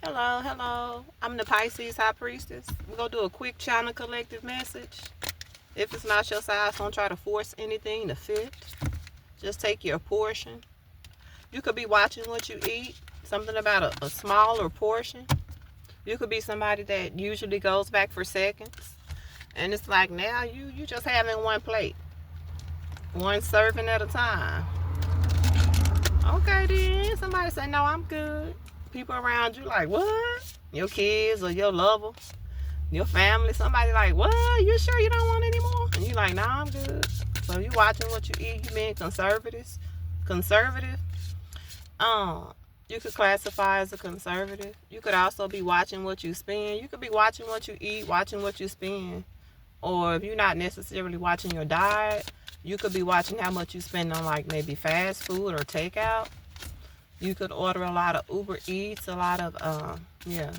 Hello, hello. I'm the Pisces High Priestess. We're going to do a quick channel collective message. If it's not your size, don't try to force anything to fit. Just take your portion. You could be watching what you eat, something about a smaller portion. You could be somebody that usually goes back for seconds. And it's like now you just having one plate, one serving at a time. Okay then. Somebody say, no, I'm good. People around you like, what? Your kids or your lover, your family, somebody like, what? You sure you don't want any more? And you like, nah, I'm good. So you watching what you eat, you being conservative. You could classify as a conservative. You could also be watching what you spend. You could be watching what you eat, watching what you spend. Or if you're not necessarily watching your diet, you could be watching how much you spend on like maybe fast food or takeout. You could order a lot of Uber Eats, a lot of, yeah.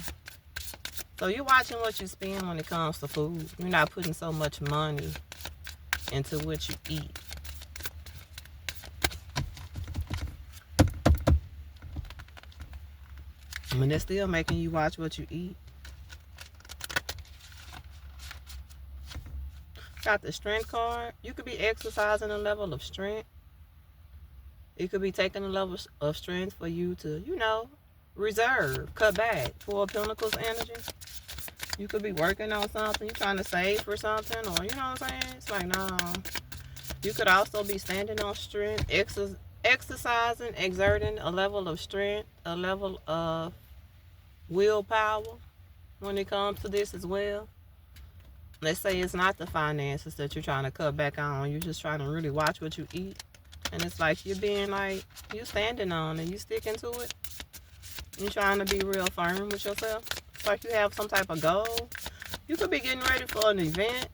So you're watching what you spend when it comes to food. You're not putting so much money into what you eat. I mean, they're still making you watch what you eat. Got the strength card. You could be exercising a level of strength. It could be taking a level of strength for you to, reserve, cut back. Four of Pentacles energy. You could be working on something. You're trying to save for something, or you know what I'm saying? It's like, no. You could also be standing on strength, exercising, exerting a level of strength, a level of willpower when it comes to this as well. Let's say it's not the finances that you're trying to cut back on. You're just trying to really watch what you eat. And it's like you're being like, you're standing on it. You sticking to it. You're trying to be real firm with yourself. It's like you have some type of goal. You could be getting ready for an event.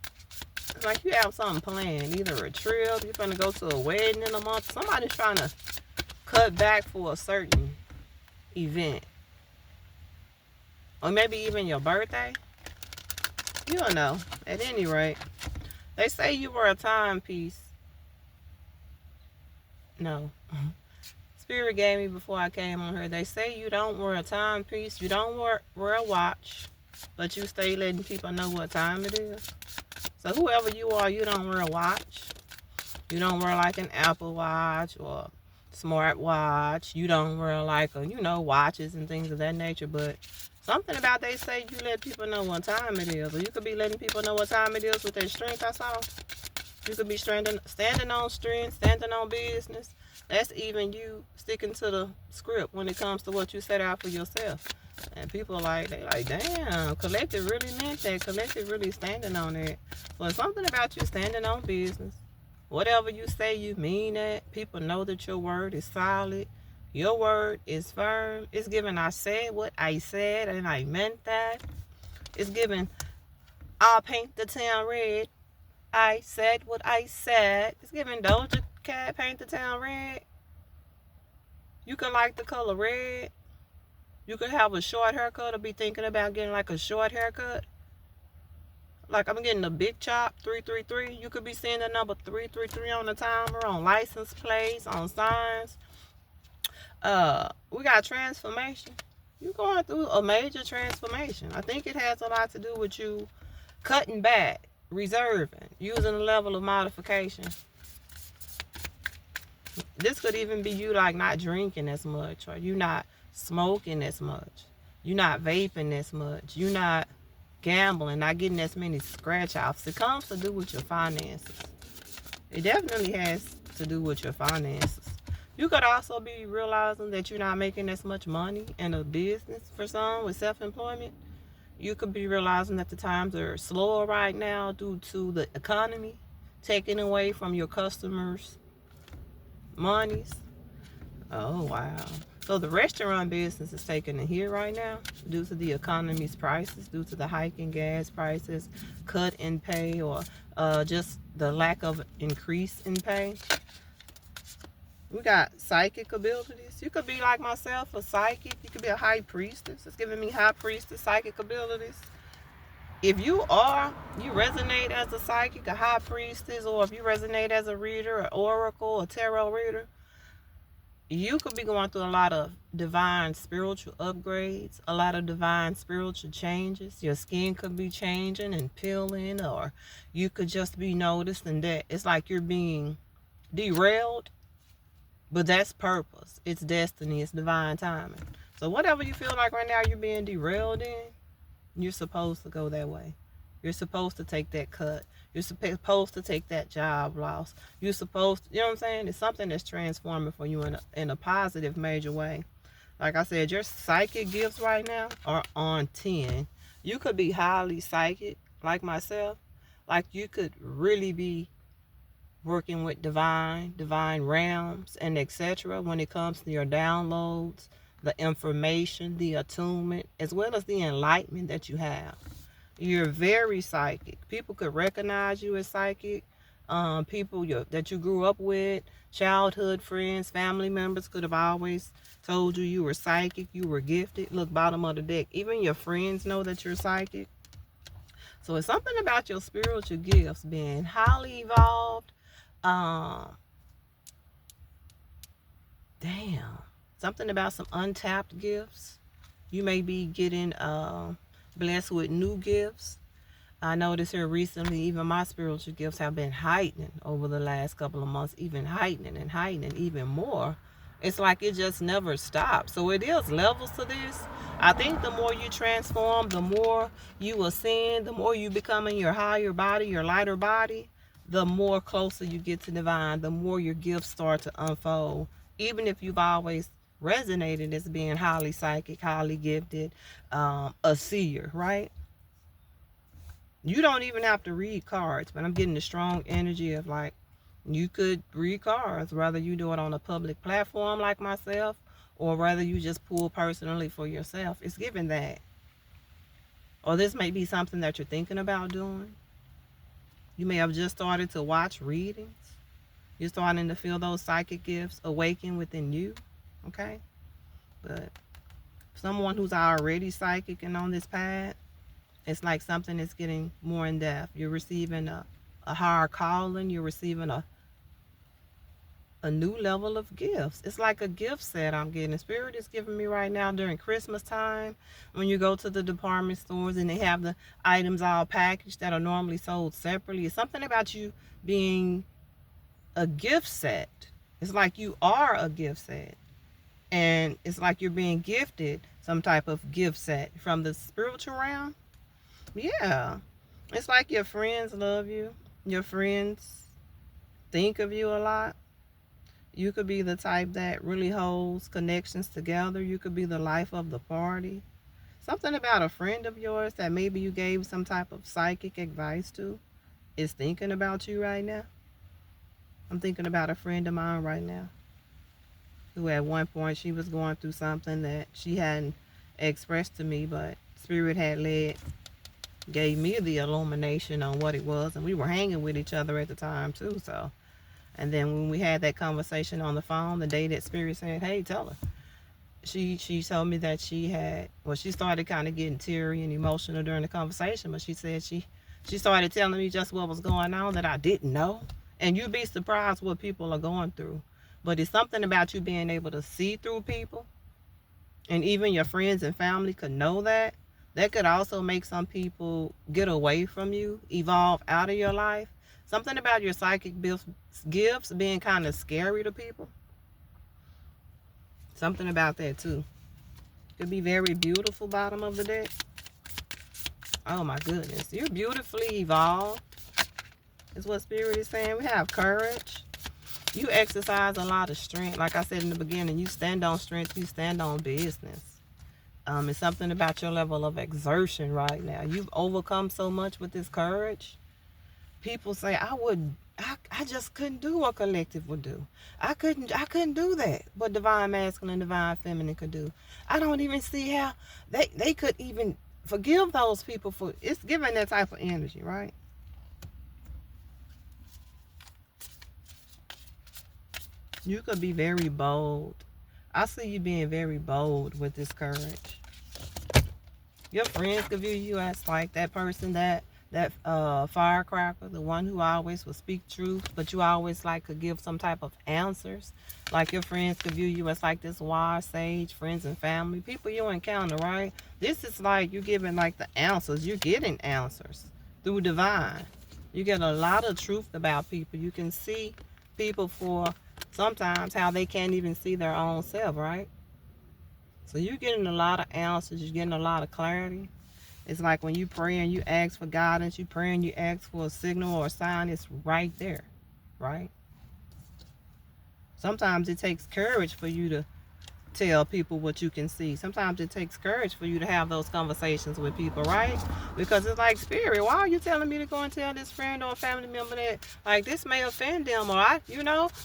It's like you have something planned. Either a trip, you're going to go to a wedding in a month. Somebody's trying to cut back for a certain event. Or maybe even your birthday. You don't know. At any rate, they say you were a timepiece. No. Spirit gave me before I came on here. They say you don't wear a timepiece. You don't wear a watch. But you stay letting people know what time it is. So whoever you are, you don't wear a watch. You don't wear like an Apple Watch or smart watch. You don't wear like watches and things of that nature. But something about they say you let people know what time it is. Or you could be letting people know what time it is with that strength I saw. You could be standing on strength, standing on business. That's even you sticking to the script when it comes to what you set out for yourself. And people they like, damn, Collective really meant that. Collective really standing on it. So something about you standing on business. Whatever you say, you mean that. People know that your word is solid. Your word is firm. It's given I said what I said and I meant that. It's given I'll paint the town red. I said what I said. It's giving Doja Cat paint the town red. You could like the color red. You could have a short haircut or be thinking about getting like a short haircut. Like I'm getting a big chop, 333. You could be seeing the number 333 on the timer, on license plates, on signs. We got transformation. You're going through a major transformation. I think it has a lot to do with you cutting back, reserving, using a level of modification. This could even be you like not drinking as much, or you not smoking as much. You not vaping as much. You not gambling, not getting as many scratch offs. It comes to do with your finances. It definitely has to do with your finances. You could also be realizing that you're not making as much money in a business for some with self-employment. You could be realizing that the times are slower right now due to the economy taking away from your customers' monies. Oh, wow. So the restaurant business is taking a hit right now due to the economy's prices, due to the hike in gas prices, cut in pay, or just the lack of increase in pay. We got psychic abilities. You could be like myself, a psychic. You could be a high priestess. It's giving me high priestess psychic abilities. If you resonate as a psychic, a high priestess, or if you resonate as a reader, an oracle, a tarot reader, you could be going through a lot of divine spiritual upgrades, a lot of divine spiritual changes. Your skin could be changing and peeling, or you could just be noticing that it's like you're being derailed, but that's purpose. It's destiny. It's divine timing. So whatever you feel like right now you're being derailed in, you're supposed to go that way. You're supposed to take that cut. You're supposed to take that job loss. You're supposed to, you know what I'm saying? It's something that's transforming for you in a positive, major way. Like I said, your psychic gifts right now are on 10. You could be highly psychic, like myself. Like you could really be working with divine realms, and etc. when it comes to your downloads, the information, the attunement, as well as the enlightenment that you have. You're very psychic. People could recognize you as psychic. People that you grew up with, childhood friends, family members could have always told you were psychic, you were gifted. Look, bottom of the deck. Even your friends know that you're psychic. So it's something about your spiritual gifts being highly evolved. Damn. Something about some untapped gifts. You may be getting blessed with new gifts. I noticed here recently, even my spiritual gifts have been heightening over the last couple of months, even heightening and heightening even more. It's like it just never stops. So it is levels to this. I think the more you transform, the more you ascend, the more you become in your higher body, your lighter body, the more closer you get to divine, the more your gifts start to unfold. Even if you've always resonated as being highly psychic, highly gifted, a seer, right? You don't even have to read cards, but I'm getting the strong energy of like, you could read cards, whether you do it on a public platform like myself, or whether you just pull personally for yourself. It's given that. Or this may be something that you're thinking about doing. You may have just started to watch readings. You're starting to feel those psychic gifts awaken within you, okay? But someone who's already psychic and on this path, it's like something is getting more in depth. You're receiving a higher calling. You're receiving a new level of gifts. It's like a gift set I'm getting. Spirit is giving me right now during Christmas time, when you go to the department stores and they have the items all packaged that are normally sold separately. It's something about you being a gift set. It's like you are a gift set. And it's like you're being gifted some type of gift set from the spiritual realm. Yeah. It's like your friends love you. Your friends think of you a lot. You could be the type that really holds connections together. You could be the life of the party. Something about a friend of yours that maybe you gave some type of psychic advice to is thinking about you right now. I'm thinking about a friend of mine right now who at one point she was going through something that she hadn't expressed to me, but Spirit had gave me the illumination on what it was, and we were hanging with each other at the time too. So, and then when we had that conversation on the phone, the day that Spirit said, "Hey, tell her," she told me that she started kind of getting teary and emotional during the conversation, but she said she started telling me just what was going on that I didn't know. And you'd be surprised what people are going through. But it's something about you being able to see through people, and even your friends and family could know that. That could also make some people get away from you, evolve out of your life. Something about your psychic gifts being kind of scary to people. Something about that too. Could be very beautiful, bottom of the deck. Oh my goodness. You're beautifully evolved, is what Spirit is saying. We have courage. You exercise a lot of strength. Like I said in the beginning, you stand on strength, you stand on business. It's something about your level of exertion right now. You've overcome so much with this courage. People say, I just couldn't do what collective would do. I couldn't do that. What divine masculine, divine feminine could do. I don't even see how they could even forgive those people for it's giving that type of energy, right? You could be very bold. I see you being very bold with this courage. Your friends could view you as like that person that that firecracker, the one who always will speak truth, but you always like to give some type of answers. Like your friends could view you as like this wise sage, friends and family, people you encounter, right? This is like you're giving like the answers. You're getting answers through divine. You get a lot of truth about people. You can see people for sometimes how they can't even see their own self, right? So you're getting a lot of answers. You're getting a lot of clarity. It's like when you pray and you ask for guidance, you pray and you ask for a signal or a sign, it's right there, right? Sometimes it takes courage for you to tell people what you can see. Sometimes it takes courage for you to have those conversations with people, right? Because it's like, spirit, why are you telling me to go and tell this friend or family member that like this may offend them, or I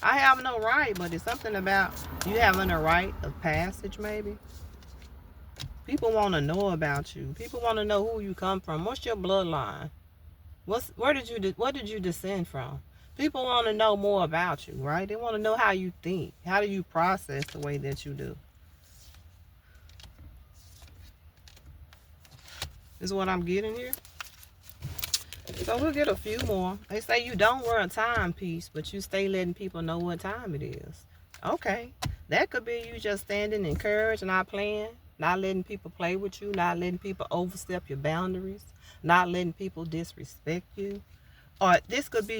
have no right? But it's something about you having a rite of passage, maybe. People want to know about you. People want to know who you come from. What's your bloodline? What did you descend from? People want to know more about you, right? They want to know how you think. How do you process the way that you do? Is what I'm getting here. So we'll get a few more. They say you don't wear a timepiece, but you stay letting people know what time it is. Okay. That could be you just standing in courage, not playing, not letting people play with you, not letting people overstep your boundaries, not letting people disrespect you. Or this could be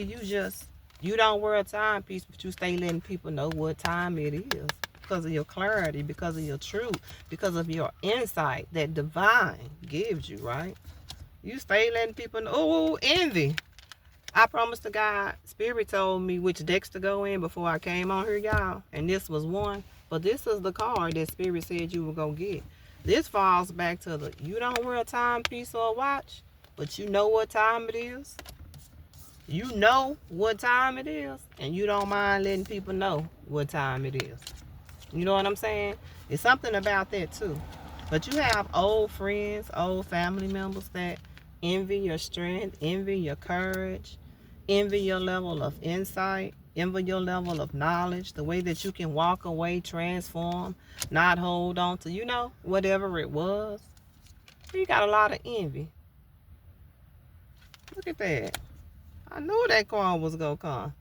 you don't wear a timepiece, but you stay letting people know what time it is because of your clarity, because of your truth, because of your insight that divine gives you, right? You stay letting people know. Oh, envy. I promised to God, Spirit told me which decks to go in before I came on here, y'all. And this was one. But this is the card that Spirit said you were going to get. This falls back to the, you don't wear a timepiece or a watch, but you know what time it is. You know what time it is, and you don't mind letting people know what time it is. You know what I'm saying? It's something about that too. But you have old friends, old family members that envy your strength, envy your courage, envy your level of insight, envy your level of knowledge, the way that you can walk away, transform, not hold on to, whatever it was. You got a lot of envy. Look at that. I knew that card was going to come.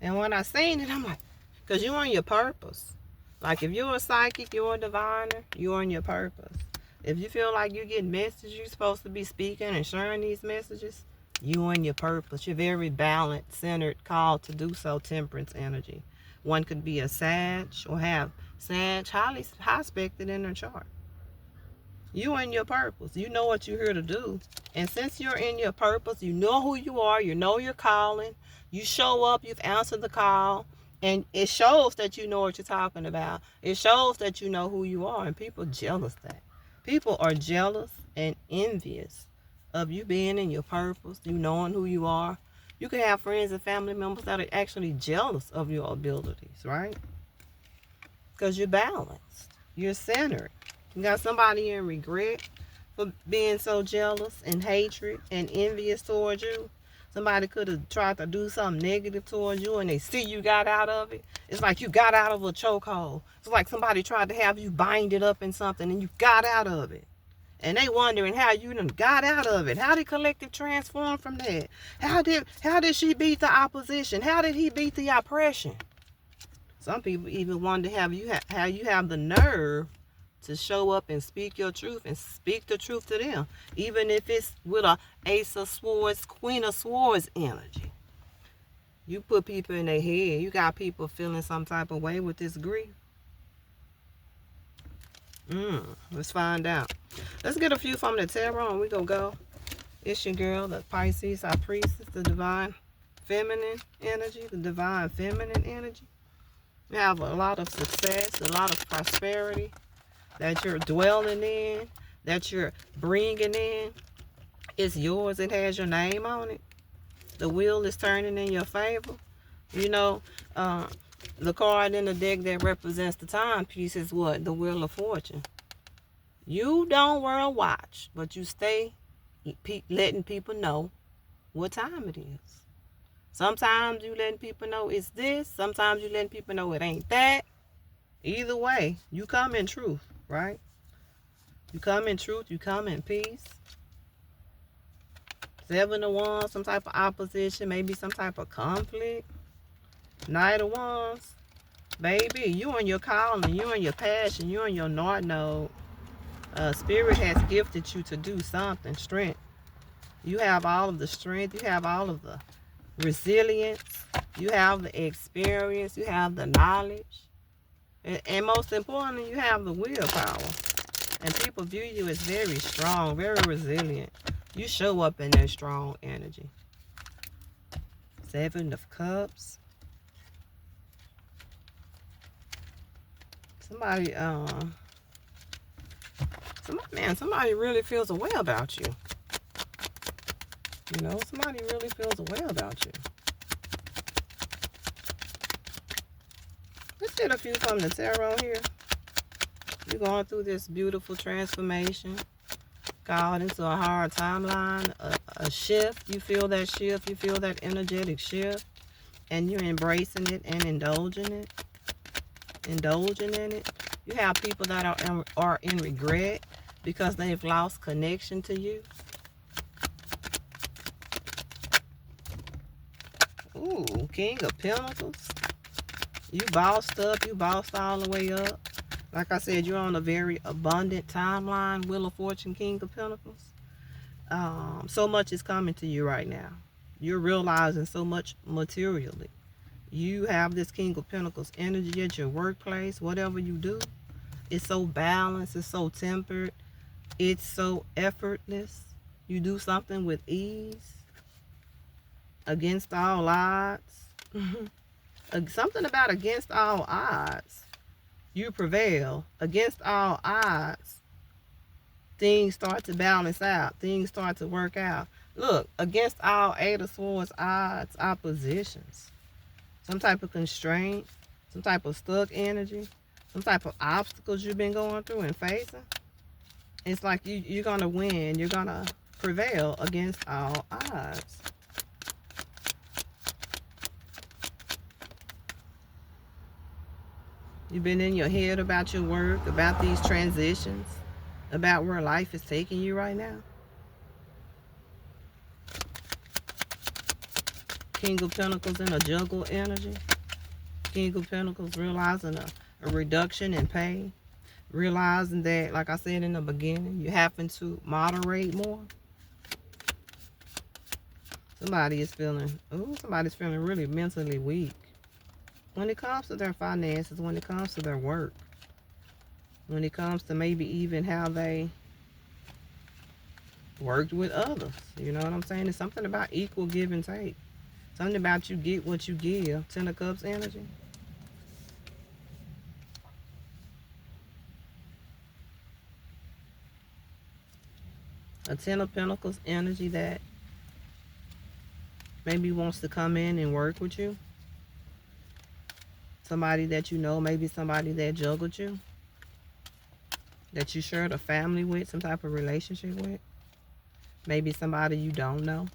And when I seen it, I'm like, because you're on your purpose. Like if you're a psychic, you're a diviner, you're on your purpose. If you feel like you're getting messages, you're supposed to be speaking and sharing these messages, you're on your purpose. You're very balanced, centered, called to do so, temperance energy. One could be a Sag or have Sag highly aspected in their chart. You in your purpose. You know what you're here to do. And since you're in your purpose, you know who you are. You know your calling. You show up. You've answered the call. And it shows that you know what you're talking about. It shows that you know who you are. And people jealous that. People are jealous and envious of you being in your purpose. You knowing who you are. You can have friends and family members that are actually jealous of your abilities, right? Because you're balanced. You're centered. You got somebody in regret for being so jealous and hatred and envious towards you. Somebody could have tried to do something negative towards you and they see you got out of it. It's like you got out of a chokehold. It's like somebody tried to have you bind it up in something and you got out of it. And they wondering how you done got out of it. How did collective transform from that? How did she beat the opposition? How did he beat the oppression? Some people even wonder how you have the nerve to show up and speak your truth and speak the truth to them, even if it's with a Ace of Swords, Queen of Swords energy. You put people in their head. You got people feeling some type of way with this grief. Let's find out. Let's get a few from the tarot and we gonna go. It's your girl, the Pisces, our priestess, the divine feminine energy, the divine feminine energy. You have a lot of success, a lot of prosperity that you're dwelling in, that you're bringing in. It's yours. It has your name on it. The wheel is turning in your favor. The card in the deck that represents the timepiece is what? The Wheel of Fortune. You don't wear a watch, but you stay letting people know what time it is. Sometimes you letting people know it's this. Sometimes you letting people know it ain't that. Either way, you come in truth, right? You come in truth. You come in peace. Seven of Wands, some type of opposition, maybe some type of conflict. Knight of Wands. Baby, you on your calling, you on your passion, you on your North Node. Spirit has gifted you to do something. Strength. You have all of the strength. You have all of the resilience. You have the experience. You have the knowledge. And most importantly, you have the willpower. And people view you as very strong, very resilient. You show up in that strong energy. Seven of Cups. Somebody really feels a way about you. You know, somebody really feels a way about you. Let's get a few from the tarot here. You're going through this beautiful transformation, called into a hard timeline, a shift. You feel that shift. You feel that energetic shift. And you're embracing it and indulging in it. You have people that are in regret because they've lost connection to you. Ooh, King of Pentacles. You bossed up. You bossed all the way up. Like I said, you're on a very abundant timeline. Wheel of Fortune, King of Pentacles. So much is coming to you right now. You're realizing so much materially. You have this King of Pentacles energy at your workplace. Whatever you do, it's so balanced. It's so tempered. It's so effortless. You do something with ease. Against all odds. Something about against all odds. You prevail. Against all odds. Things start to balance out. Things start to work out. Look, against all Eight of Swords odds, oppositions. Some type of constraint, some type of stuck energy, some type of obstacles you've been going through and facing. It's like you're going to win. You're going to prevail against all odds. You've been in your head about your work, about these transitions, about where life is taking you right now. King of Pentacles in a juggle energy. King of Pentacles realizing a reduction in pay. Realizing that, like I said in the beginning, you happen to moderate more. Somebody's feeling really mentally weak. When it comes to their finances, when it comes to their work, when it comes to maybe even how they worked with others. You know what I'm saying? It's something about equal give and take. Something about you get what you give. Ten of Cups energy. A Ten of Pentacles energy that maybe wants to come in and work with you. Somebody that you know, maybe somebody that juggled you. That you shared a family with, some type of relationship with. Maybe somebody you don't know.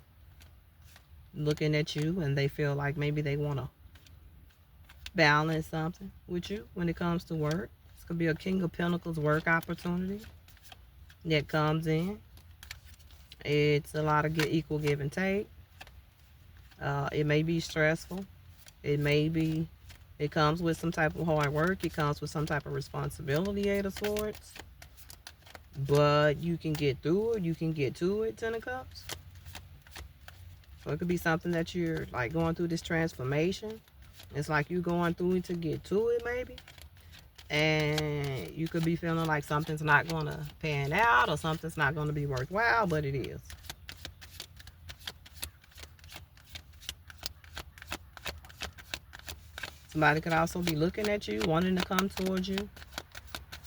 Looking at you and they feel like maybe they want to balance something with you when it comes to work. This could be a King of Pentacles work opportunity that comes in. It's a lot of equal give and take. It may be stressful. It comes with some type of hard work. It comes with some type of responsibility, Eight of Swords. But you can get through it. You can get to it, Ten of Cups. So it could be something that you're like going through this transformation. It's like you're going through it to get to it maybe. And you could be feeling like something's not going to pan out or something's not going to be worthwhile, but it is. Somebody could also be looking at you, wanting to come towards you,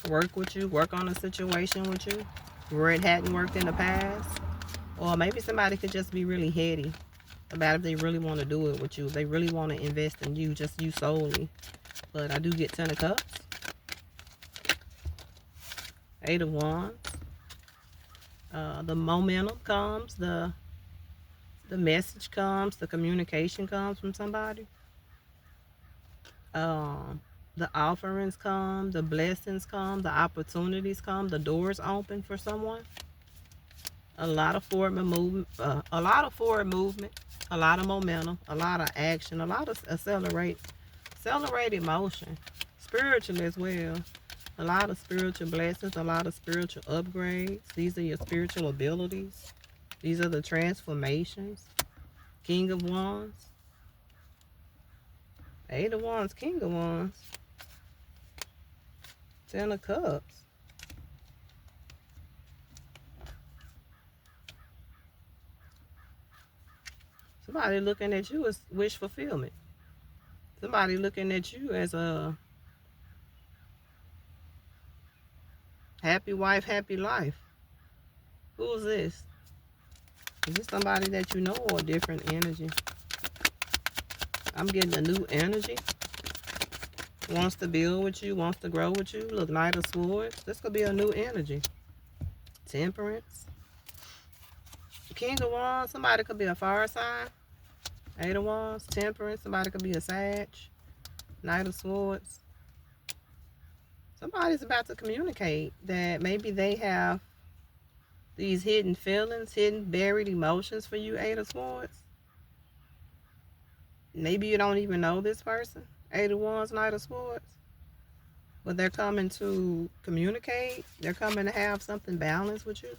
work with you, work on a situation with you where it hadn't worked in the past. Or maybe somebody could just be really heady about if they really want to do it with you, if they really want to invest in you, just you solely. But I do get Ten of Cups. Eight of Wands. The momentum comes, the message comes, the communication comes from somebody. The offerings come, the blessings come, the opportunities come, the doors open for someone. A lot of forward movement, a lot of forward movement, a lot of momentum, a lot of action, a lot of accelerated motion, spiritual as well. A lot of spiritual blessings, a lot of spiritual upgrades. These are your spiritual abilities. These are the transformations. King of Wands, Eight of Wands, King of Wands, Ten of Cups. Somebody looking at you as wish fulfillment. Somebody looking at you as a happy wife, happy life. Who's this? Is this somebody that you know or a different energy? I'm getting a new energy. Wants to build with you, wants to grow with you. Look, Knight of Swords. This could be a new energy. Temperance. King of Wands. Somebody could be a fire sign. Eight of Wands. Temperance. Somebody could be a Sag. Knight of Swords. Somebody's about to communicate that maybe they have these hidden feelings, hidden buried emotions for you, Eight of Swords. Maybe you don't even know this person, Eight of Wands, Knight of Swords. But they're coming to communicate. They're coming to have something balanced with you.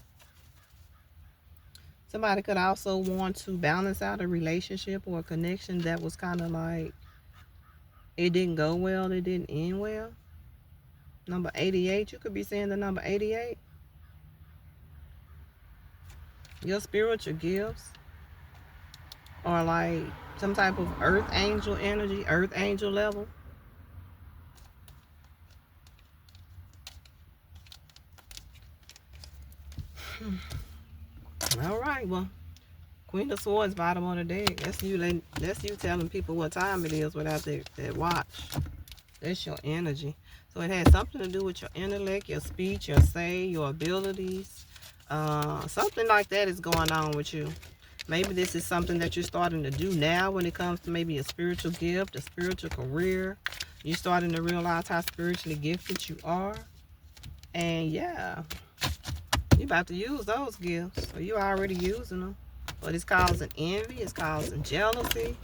Somebody could also want to balance out a relationship or a connection that was kind of like, it didn't go well, it didn't end well. Number 88, you could be saying the number 88. Your spiritual gifts are like some type of earth angel energy, earth angel level. All right, well, Queen of Swords, bottom of the deck. That's you telling people what time it is without that watch. That's your energy. So it has something to do with your intellect, your speech, your say, your abilities. Something like that is going on with you. Maybe this is something that you're starting to do now when it comes to maybe a spiritual gift, a spiritual career. You're starting to realize how spiritually gifted you are. And yeah, you're about to use those gifts. Or you're already using them. But it's causing envy. It's causing jealousy.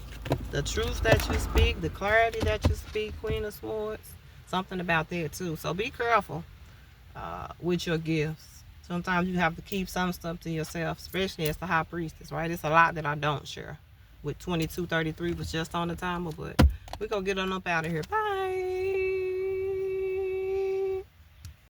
The truth that you speak, the clarity that you speak, Queen of Swords. Something about that too. So be careful with your gifts. Sometimes you have to keep some stuff to yourself, especially as the High Priestess, right? It's a lot that I don't share. With 2233 was just on the timer, but we're going to get on up out of here. Bye.